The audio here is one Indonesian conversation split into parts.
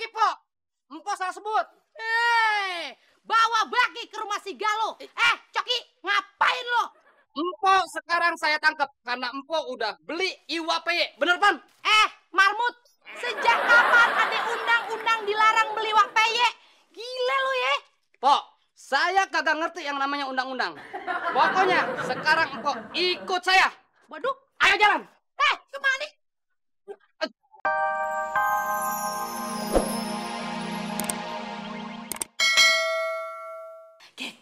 Coki, Po. Empo salah sebut. Bawa Baki ke rumah si Galo. Coki, ngapain lo? Empo sekarang saya tangkap karena Empo udah beli Iwa PY. Bener, Pan? Marmut, sejak kapan ada undang-undang dilarang beli wak peye? Gila lo ya. Po, saya kagak ngerti yang namanya undang-undang. Pokoknya sekarang Empo ikut saya. Waduh, Ayo jalan. kemana nih?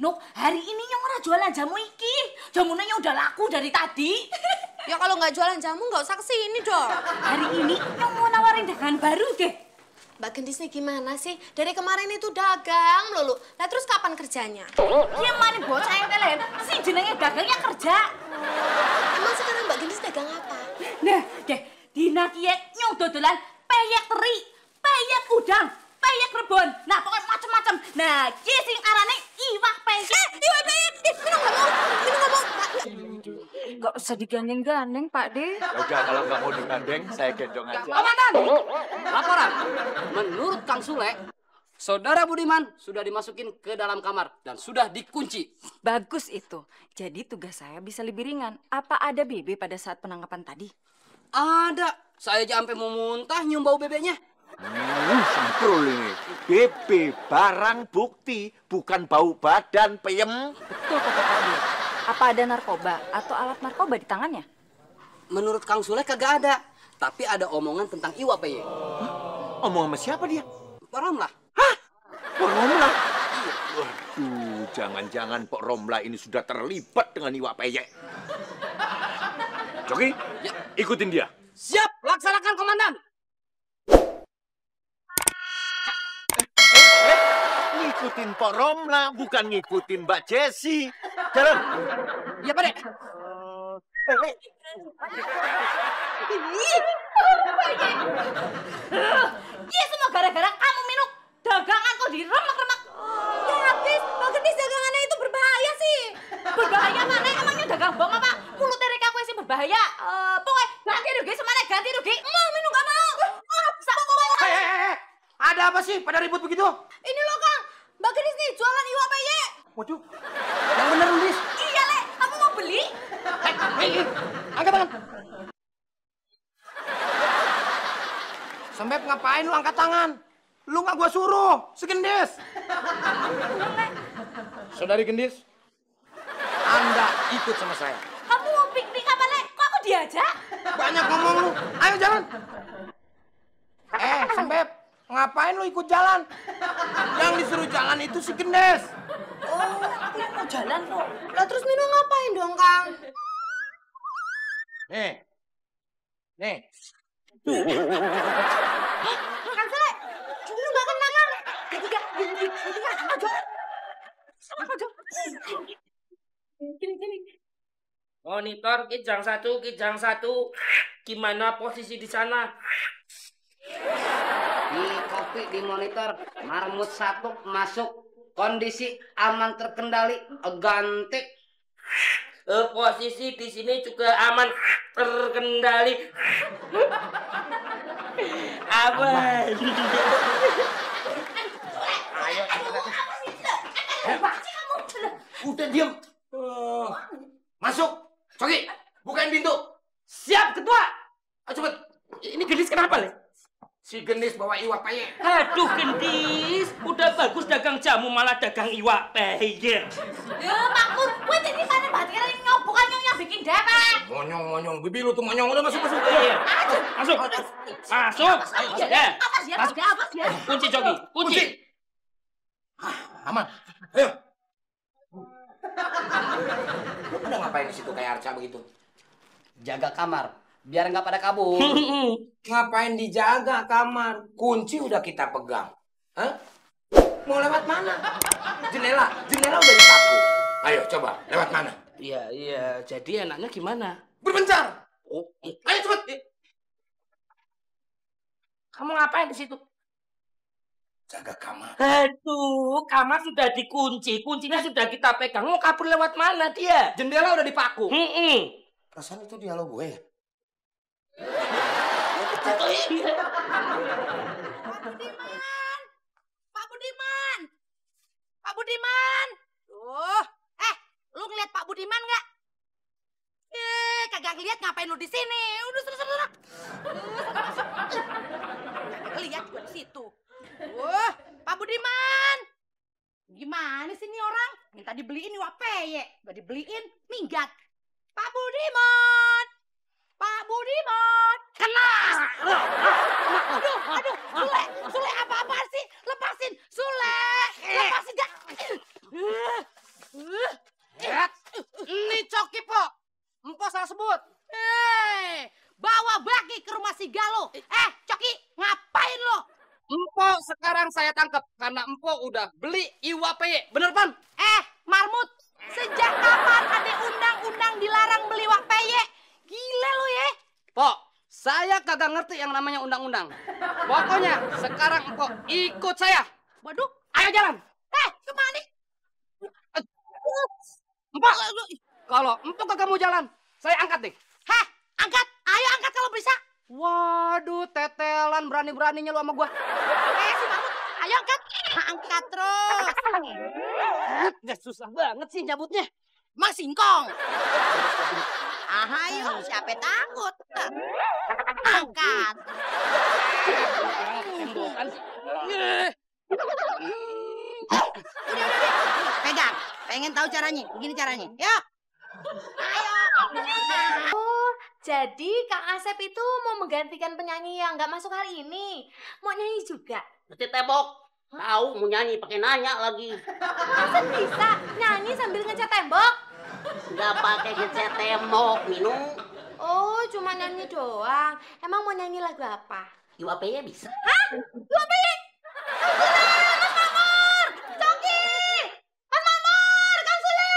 Nok, hari ini yang ora jualan jamu iki. Jamunya udah laku dari tadi. Ya kalau nggak jualan jamu nggak usah kesini dong. Hari ini yang mau nawarin dagangan baru deh. Mbak Gendis nih gimana sih? Dari kemarin itu dagang melulu. Nah terus kapan kerjanya? Yang mana bocah yang kalian? Si jenenge dagangnya kerja. Emang sekarang Mbak Gendis dagang apa? Nah, deh, dina kiye nyong dodolan peyek teri, peyek udang, peyek rebon. Nah, pokoknya macam-macam. Nah, ki sing arane iwak peyek. Iwak peyek. Minum nggak mau? Minum nggak mau? Nggak usah digandeng-gandeng, Pak De. Udah, kalau nggak mau digandeng, saya gendong aja. Komandan, laporan. Menurut Kang Sule, Saudara Budiman sudah dimasukin ke dalam kamar dan sudah dikunci. Bagus itu. Jadi tugas saya bisa lebih ringan. Apa ada BB pada saat penangkapan tadi? Ada. Saya aja sampai mau muntah nyium bau bebeknya. Semprul ini. BB, barang bukti, bukan bau badan, peyem. Betul kata Pak De. Apa ada narkoba atau alat narkoba di tangannya? Menurut Kang Sule kagak ada. Tapi ada omongan tentang Iwa PY. Omong sama siapa dia? Pak Ramlah. Pok Romla? Waduh, jangan-jangan Pok Romla ini sudah terlibat dengan Iwa Peyek. Coki, Ya. ikutin dia. Siap, laksanakan komandan. Ngikutin Pok Romla, bukan ngikutin Mbak Jessi. Jalan. Ya, Pak De. Iya semua gara-gara kamu minum dagangan kok diremek-remek. Ya habis, Mbak Gendis dagangannya itu berbahaya sih. Berbahaya mana? Emangnya dagang bom apa? Mulut dari kaku sih berbahaya. Pokoknya ganti rugi semuanya ganti rugi. Mau minum nggak mau? Hei, ada apa sih pada ribut begitu? Ini loh Kang, Mbak Gendis nih jualan iwak peyek. Waduh, yang bener Lis. Iya Le, kamu mau beli? Hei, angkat tangan. Sembep ngapain lu angkat tangan? Lu nggak gua suruh, si Gendis. Saudari Gendis, Anda ikut sama saya. Kamu mau piknik apa Le? Kok aku diajak? Banyak ngomong lu. Ayo jalan. Sembep, ngapain lu ikut jalan? Yang disuruh jalan itu si Gendis. Oh, aku yang mau jalan kok. Lah terus minum ngapain dong Kang? Nih. Kang Sule, lu nggak kena Kang? Ketiga, aja. Monitor kijang satu. Gimana posisi di sana? Di kopi di monitor, marmut satu masuk, kondisi aman terkendali, ganti. Posisi di sini juga aman terkendali. Aman. Ayo. Udah diem. Masuk. Coki, bukain pintu. Siap, ketua. Ayo cepet. Ini Gendis kenapa, Le? Si Gendis bawa Iwa PY. Aduh, Gendis. Udah bagus dagang jamu malah dagang iwak peyek. Ya Pak Pur, gue jadi mana berarti kalian bukan yang bikin dewek. Monyong, bibi lu tuh monyong. Udah masuk. Iya. Masuk. Ya. Apa sih? Kunci, Coki. Kunci. Aman. Ayo. Lu pada ngapain di situ kayak Arca begitu? Jaga kamar, biar nggak pada kabur. Ngapain dijaga kamar? Kunci udah kita pegang. Hah? Mau lewat mana? Jendela udah dipaku. Ayo coba, lewat mana? Iya. Jadi enaknya gimana? Berpencar. Oh, ayo cepet. Kamu ngapain di situ? Jaga kamar. Aduh, kamar sudah dikunci. Kuncinya sudah kita pegang. Mau kabur lewat mana dia? Jendela udah dipaku. Hmm. Perasaan itu dialog gue ya? Pak Budiman! Pak Budiman! Lu ngeliat Pak Budiman nggak? Kagak ngeliat, ngapain lu di sini? Udah sana. Kagak lihat gua di situ. Pak Budiman! Gimana sih nih orang? Minta dibeliin wapeye, gak dibeliin, minggat. Pak Budiman! Pak Budiman! Kena! Aduh, Sule apa-apaan sih? Lepasin, Sule! Lepasin, gak? Ini Coki, Po. Empo salah sebut. Bawa Bagi ke rumah si Galuh. Coki, ngapain lo? Empo sekarang saya tangkap karena Empo udah beli IWAPY. Bener, Pan? Marmut, sejak kapan ada undang-undang dilarang beli wapeye? Gila lo ya. Po, saya kagak ngerti yang namanya undang-undang. Pokoknya sekarang Empo ikut saya. Waduh, Ayo jalan. kemana? Empo, kalau Empo kagak mau jalan, saya angkat deh. Angkat. Ayo angkat kalau bisa. Waduh, tetelan berani-beraninya lu sama gua. Si Marmut, ayo angkat. Angkat terus. Gak susah banget sih nyabutnya. Emang singkong. Ayo, siapa takut? Angkat. Tembokan sih. Udah. Pegang. Pengen tahu caranya? Begini caranya. Yuk. Ayo. Oh, jadi Kang Asep itu mau menggantikan penyanyi yang nggak masuk hari ini. Mau nyanyi juga. Mesti tembok. Tahu mau nyanyi pakai nanya lagi. Asep bisa nyanyi sambil ngecat tembok. Nggak pakai ngecat tembok, minum. Oh, cuma nyanyi doang. Emang mau nyanyi lagu apa? IWAPY bisa. Hah? Wapeye? Mas Mamur! Coki! Mas Mamur! Kang Sule!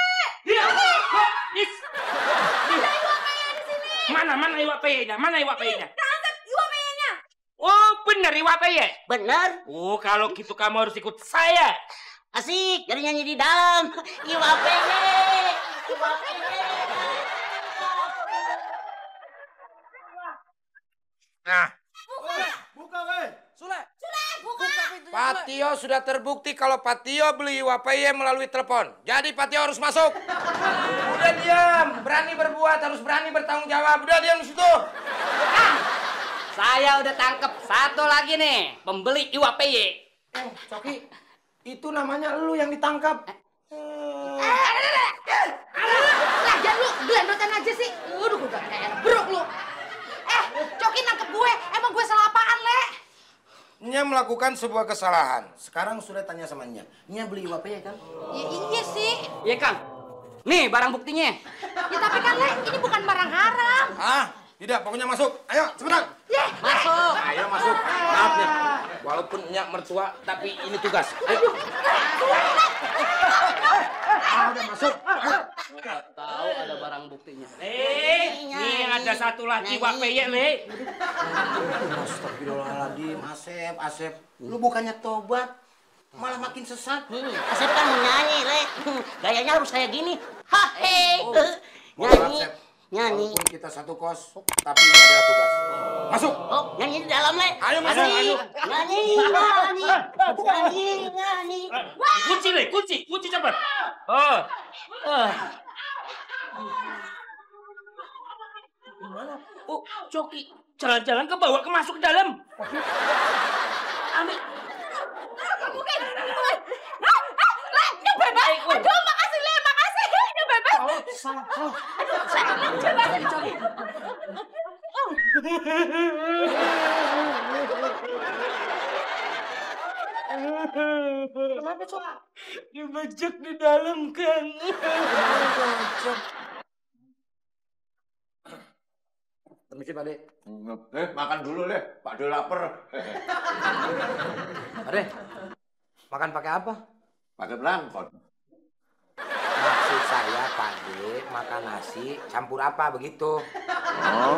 Mana IWAPY-nya? Mana IWAPY-nya? Kang Asep, wapeye-nya! Oh, bener IWAPY. Bener? Oh, kalau gitu kamu harus ikut saya. Asik, jadi nyanyi di dalam. IWAPY. Nah, Buka, weh. Sule. Buka! Pak Tio sudah terbukti kalau Pak Tio beli IWAPY melalui telepon. Jadi Pak Tio harus masuk. Udah diam, berani berbuat, harus berani bertanggung jawab. Udah diam di situ. Saya udah tangkep satu lagi nih, pembeli IWAPY. Coki, itu namanya lu yang ditangkap. Lagian lu gelendotan aja sih. Udah kayak beruk lu. Coki nangkep gue. Emang gue salah apaan, Le? Nya melakukan sebuah kesalahan. Sekarang sudah tanya sama Nya. Nya beli IWAPY kan? Ya iya sih. Iya, Kang. Nih barang buktinya. Ya tapi kan, Le, ini bukan barang haram. Tidak, pokoknya masuk. Ayo, cepetan. Masuk. Ayo masuk. Maaf nih. Walaupun Nya mertua, tapi ini tugas. Ayo. Udah masuk. Tahu ada barang buktinya. Nih ada satu lagi IWAPY, Le. Astagfirullahaladzim, Asep. Lu bukannya tobat, malah makin sesat. Asep kan mau nyanyi, Le. Gayanya harus kayak gini. Hahe. Nyanyi. Nyanyi. Walaupun kita satu kos, tapi ini adalah tugas. Masuk. Oh, nyanyi di dalam, Le. Ayo masuk. Nyanyi. Kunci, Le, kunci cepat. Gimana? Oh, Coki, jalan-jalan ke bawah, masuk ke dalam. Ambil. Le, bebas. Aduh, makasih, Le, makasih. Ini bebas. Salah. Kenapa, Cok? Dibajak di dalam, Kang. Permisi, Pak De. Makan dulu deh, Pak De lapar. Pak De, makan pakai apa? Pakai belangkon. Maksud saya, Pak De, makan nasi campur apa begitu? Oh,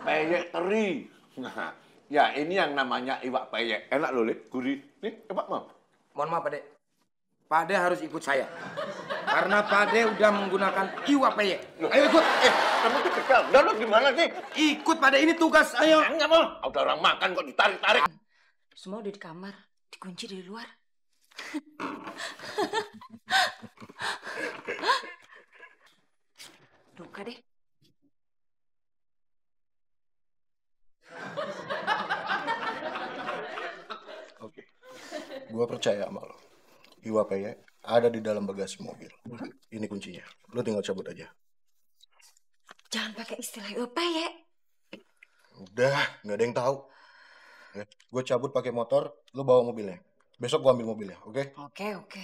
peyek teri. Nah, ya ini yang namanya iwak peyek. Enak loh, Le. Gurih. Nih, coba mau. Mohon maaf, Pak De. Pak De harus ikut saya. Karena Pade udah menggunakan Iwa Peye. Ayo ikut. Kamu tuh kecil. Lo gimana sih? Ikut Pade, ini tugas, ayo. Enggak mau. Udah orang makan kok ditarik-tarik. Semua udah di kamar, dikunci dari luar. Duka deh. Oke. Gua percaya sama lo. Iwa Peye ada di dalam bagasi mobil. Ini kuncinya. Lo tinggal cabut aja. Jangan pakai istilah ya. Udah, nggak ada yang tahu. Ya, gue cabut pakai motor, lo bawa mobilnya. Besok gue ambil mobilnya, oke? Oke.